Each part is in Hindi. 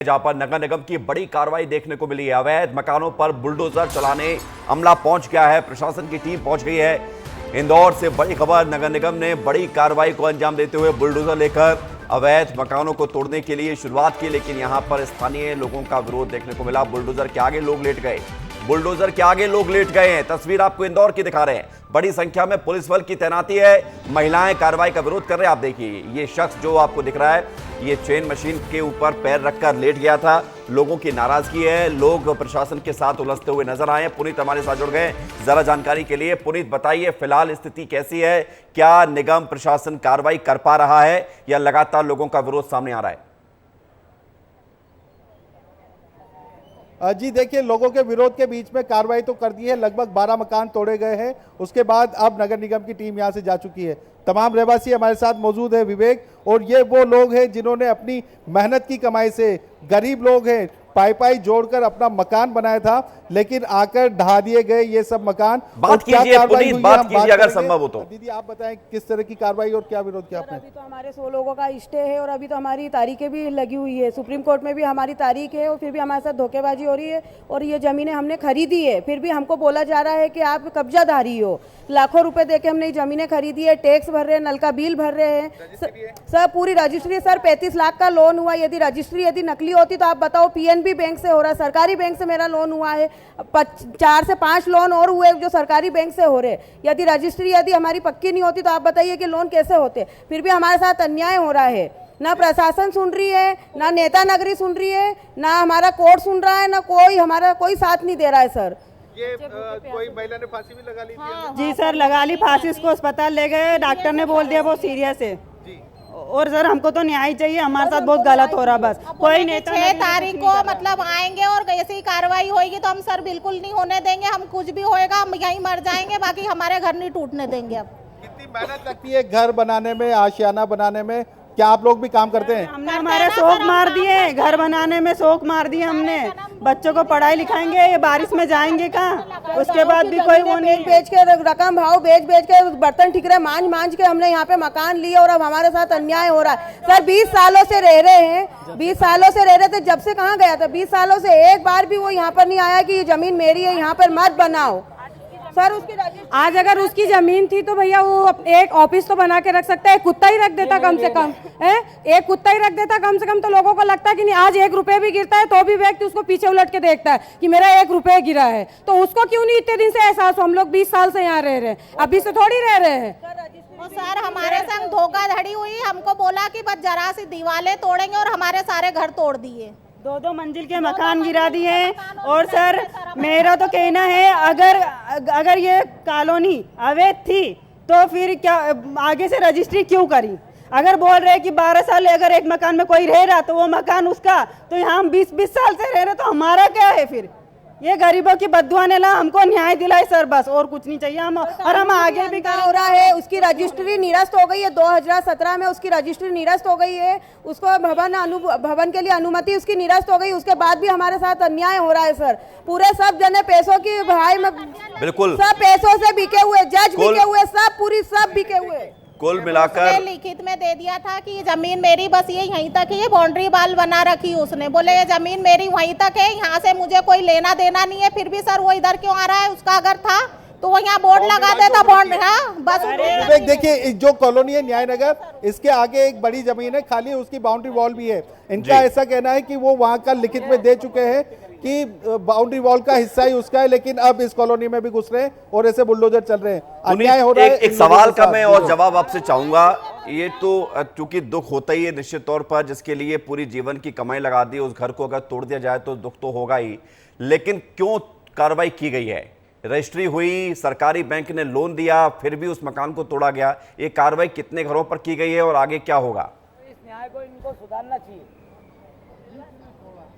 जहां पर नगर निगम की बड़ी कार्रवाई देखने को मिली है। अवैध मकानों पर बुलडोजर चलाने अमला पहुंच गया है, प्रशासन की टीम पहुंच गई है। इंदौर से बड़ी खबर, नगर निगम ने बड़ी कार्रवाई को अंजाम देते हुए बुलडोजर लेकर अवैध मकानों को तोड़ने के लिए शुरुआत की, लेकिन यहां पर स्थानीय लोगों का विरोध देखने को मिला। बुलडोजर के आगे लोग लेट गए, बुलडोजर के आगे लोग लेट गए हैं। तस्वीर आपको इंदौर की दिखा रहे हैं। बड़ी संख्या में पुलिस बल की तैनाती है, महिलाएं कार्रवाई का विरोध कर रहे हैं। आप देखिए, ये शख्स जो आपको दिख रहा है, ये चेन मशीन के ऊपर पैर रखकर लेट गया था। लोगों की नाराजगी है, लोग प्रशासन के साथ उलझते हुए नजर आए। पुनीत हमारे साथ जुड़ गए जरा जानकारी के लिए। पुनीत, बताइए फिलहाल स्थिति कैसी है? क्या निगम प्रशासन कार्रवाई कर पा रहा है या लगातार लोगों का विरोध सामने आ रहा है? जी देखिए, लोगों के विरोध के बीच में कार्रवाई तो कर दी है। लगभग 12 मकान तोड़े गए हैं। उसके बाद अब नगर निगम की टीम यहां से जा चुकी है। तमाम रहवासी हमारे साथ मौजूद है, विवेक, और ये वो लोग हैं जिन्होंने अपनी मेहनत की कमाई से, गरीब लोग हैं, पाई जोड़कर अपना मकान बनाया था, लेकिन आकर ढा दिए गए ये सब मकान। बात कीजिए पुनीत, बात कीजिए अगर संभव हो तो। दीदी आप बताएं किस तरह की कार्रवाई और क्या विरोध किया आपने? अभी तो हमारे 100 लोगों का स्टे है और अभी तो हमारी तारीखें भी लगी हुई है। सुप्रीम कोर्ट में भी हमारी तारीख है और फिर भी हमारे साथ धोखेबाजी हो रही है। और ये जमीनें हमने खरीदी है, फिर भी हमको बोला जा रहा है कि आप कब्जाधारी हो। लाखों रुपए देके हमने ये जमीनें खरीदी है, टैक्स भर रहे हैं, नल का बिल भर रहे हैं सर, पूरी रजिस्ट्री है सर। 35 लाख का लोन हुआ। यदि रजिस्ट्री यदि नकली होती तो आप बताओ, पीएनबी बैंक से हो रहा है, सरकारी बैंक से मेरा लोन हुआ है। 4 से 5 लोन और हुए जो सरकारी बैंक से हो रहे। यदि रजिस्ट्री यदि हमारी पक्की नहीं होती तो आप बताइए कि लोन कैसे होते। फिर भी हमारे साथ अन्याय हो रहा है। ना प्रशासन सुन रही है, ना नेता नगरी सुन रही है, ना हमारा कोर्ट सुन रहा है, ना कोई हमारा कोई साथ नहीं दे रहा है सर। ये कोई महिला ने फांसी भी लगा ली थी? हाँ, जी सर, लगा ली फांसी। इसको अस्पताल ले गए, डॉक्टर ने बोल दिया वो सीरियस है। और सर हमको तो न्याय चाहिए, हमारे साथ बहुत गलत हो रहा। बस कोई नेता 6 तारीख को मतलब आएंगे और ऐसी कार्रवाई होगी तो हम सर बिल्कुल नहीं होने देंगे। हम कुछ भी होएगा हम यहीं मर जाएंगे, बाकी हमारे घर नहीं टूटने देंगे। अब कितनी मेहनत लगती है घर बनाने में, आशियाना बनाने में? क्या आप लोग भी काम करते हैं? हमने हमारे शौक मार दिए, घर बनाने में शौक मार दिए हमने। बच्चों को पढ़ाई लिखाएंगे, ये बारिश में जाएंगे कहाँ? उसके बाद भी कोई वो नहीं। बेच के रकम भाव बेच के बर्तन ठिकरे मांझ के हमने यहाँ पे मकान लिए और अब हमारे साथ अन्याय हो रहा है सर। 20 सालों से रह रहे हैं, 20 सालों से रह रहे थे। जब से कहाँ गया था? 20 सालों से एक बार भी वो यहाँ पर नहीं आया कि ये जमीन मेरी है, यहाँ पर मत बनाओ सर। उसकी आज अगर उसकी जमीन थी तो भैया वो एक ऑफिस तो बना के रख सकता है, कुत्ता ही रख देता कम से कम है। एक कुत्ता ही रख देता कम से कम, तो लोगों को लगता है कि नहीं आज 1 रुपए भी गिरता है तो भी व्यक्ति उसको पीछे उलट के देखता है कि मेरा 1 रुपए गिरा है। तो उसको क्यों नहीं इतने दिन से एहसास हो? हम लोग 20 साल से यहाँ रह रहे हैं, अभी से थोड़ी रह रहे हैं। सर हमारे संग धोखाधड़ी हुई। हमको बोला कि बस जरा सी दीवारें तोड़ेंगे और हमारे सारे घर तोड़ दिए। 2-2 मंजिल के मकान गिरा दिए। और सर मेरा तो कहना है, अगर ये कॉलोनी अवैध थी तो फिर क्या आगे से रजिस्ट्री क्यों करी? अगर बोल रहे हैं कि 12 साल अगर एक मकान में कोई रह रहा तो वो मकान उसका, तो यहाँ हम 20 साल से रह रहे, तो हमारा क्या है फिर? ये गरीबों की बद्दुआ ने ला, हमको न्याय दिलाए सर, बस और कुछ नहीं चाहिए हम। और हम आगे भी हो रहा है। उसकी रजिस्ट्री निरस्त हो गई है 2017 में, उसकी रजिस्ट्री निरस्त हो गई है। उसको भवन के लिए अनुमति उसकी निरस्त हो गई। उसके बाद भी हमारे साथ अन्याय हो रहा है सर। पूरे सब जने पैसों की भाई में, बिल्कुल सब पैसों से बिके हुए, जज बिके हुए, सब बिके हुए। कुल मिलाकर लिखित में दे दिया था कि ये जमीन मेरी, बस ये यहीं तक है। ये बाउंड्री वाल बना रखी उसने, बोले ये जमीन मेरी वहीं तक है, यहाँ से मुझे कोई लेना देना नहीं है। फिर भी सर वो इधर क्यों आ रहा है? उसका अगर था तो वो यहाँ बोर्ड लगा देता, बाउंड्री। हाँ बस देखिए, जो कॉलोनी है न्याय नगर, इसके आगे एक बड़ी जमीन है खाली, उसकी बाउंड्री वॉल भी है। इनका ऐसा कहना है कि वो वहाँ का लिखित में दे चुके हैं कि बाउंड्री वॉल का हिस्सा ही उसका है, लेकिन अब इस कॉलोनी में भी घुस रहे हैं और ऐसे बुलडोजर चल रहे हैं। अन्याय हो रहा है। एक सवाल का मैं और जवाब आपसे चाहूंगा। ये तो चूंकि दुख होता ही है निश्चित तौर पर, जिसके लिए पूरी जीवन की कमाई लगा दी, उस घर को अगर तोड़ दिया जाए तो दुख तो होगा ही, लेकिन क्यों कार्रवाई की गई है? रजिस्ट्री हुई, सरकारी बैंक ने लोन दिया, फिर भी उस मकान को तोड़ा गया। ये कार्रवाई कितने घरों पर की गई है और आगे क्या होगा? इस न्याय को इनको सुधारना चाहिए।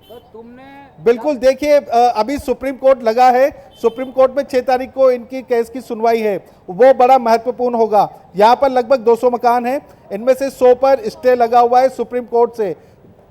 तो तुमने बिल्कुल देखिए, अभी सुप्रीम कोर्ट लगा है। सुप्रीम कोर्ट में 6 तारीख को इनकी केस की सुनवाई है, वो बड़ा महत्वपूर्ण होगा। यहाँ पर लगभग 200 मकान हैं, इनमें से 100 पर स्टे लगा हुआ है सुप्रीम कोर्ट से।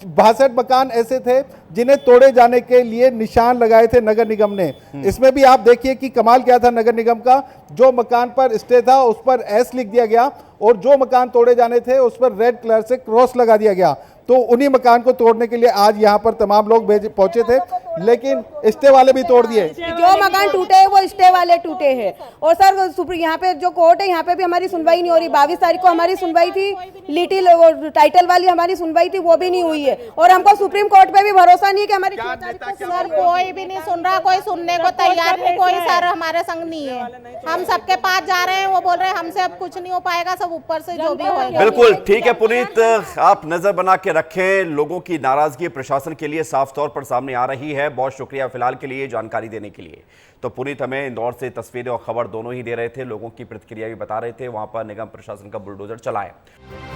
62 मकान ऐसे थे जिन्हें तोड़े जाने के लिए निशान लगाए थे नगर निगम ने। इसमें भी आप देखिए कि कमाल क्या था नगर निगम का, जो मकान पर स्टे था उस पर एस लिख दिया गया और जो मकान तोड़े जाने थे उस पर रेड कलर से क्रॉस लगा दिया गया। तो उन्हीं मकान को तोड़ने के लिए आज यहाँ पर तमाम लोग पहुंचे थे, लेकिन स्टे वाले भी तोड़ दिए। जो मकान टूटे हैं वो स्टे वाले टूटे हैं। और सर यहाँ पे जो कोर्ट है यहाँ पे भी हमारी सुनवाई नहीं हो रही। 22 तारीख को हमारी सुनवाई थी, लिटिल टाइटल वाली हमारी सुनवाई थी, वो भी नहीं हुई है। और हमको सुप्रीम कोर्ट पे भी भरोसा नहीं कि हमारी सर कोई भी नहीं सुन रहा, कोई सुनने को तैयार नहीं, कोई सर हमारे संग नहीं है। हम सबके पास जा रहे हैं, वो बोल रहे हैं हमसे अब कुछ नहीं हो पाएगा, सब ऊपर से जो भी होगा। बिल्कुल ठीक है पुनीत, आप नजर बना के रखें। लोगों की नाराजगी प्रशासन के लिए साफ तौर पर सामने आ रही है। बहुत शुक्रिया फिलहाल के लिए जानकारी देने के लिए। तो पुनीत हमें इंदौर से तस्वीरें और खबर दोनों ही दे रहे थे, लोगों की प्रतिक्रिया भी बता रहे थे। वहां पर निगम प्रशासन का बुलडोजर चला है।